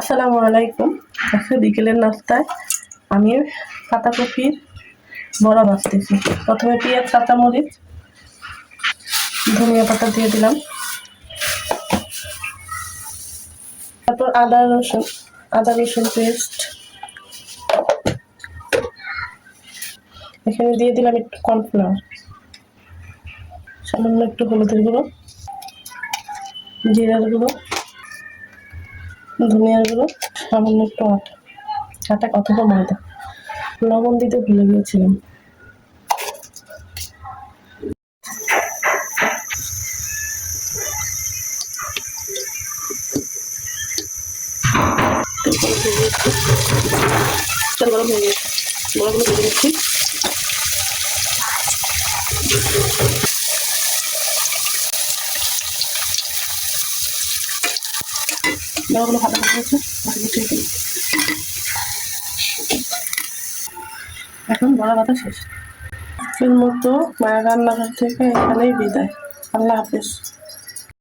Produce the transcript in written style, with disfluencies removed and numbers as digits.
আসসালামু আলাইকুম। আজকে বিকেলের নাস্তায় আমি পাতাকপির বড়া ভাজতেছি। প্রথমে পেঁয়াজ, কাঁচামরিচ, ধনিয়া পাতা দিয়ে দিলাম। তারপর আদা রসুন পেস্ট। এখানে দিয়ে দিলাম একটু কর্নফ্লাওয়ার, সামান্য একটু হলুদের গুঁড়ো, জিরার গুঁড়ো, ধনিয়ার গুঁড়ো, সামান্য একটু আটা অথবা ময়দা। লবণ দিতে ভুলে গিয়েছিলাম। তেল গরম হয়ে গেছে, বড়াগুলো ভেজে নিচ্ছি। বড়াগুলো ভাজা হয়ে গেছে, এখন বড়া ভাজা শেষ। আজকের মতো মায়ের রান্নাঘর থেকে এখানেই বিদায়। আল্লাহ হাফেজ।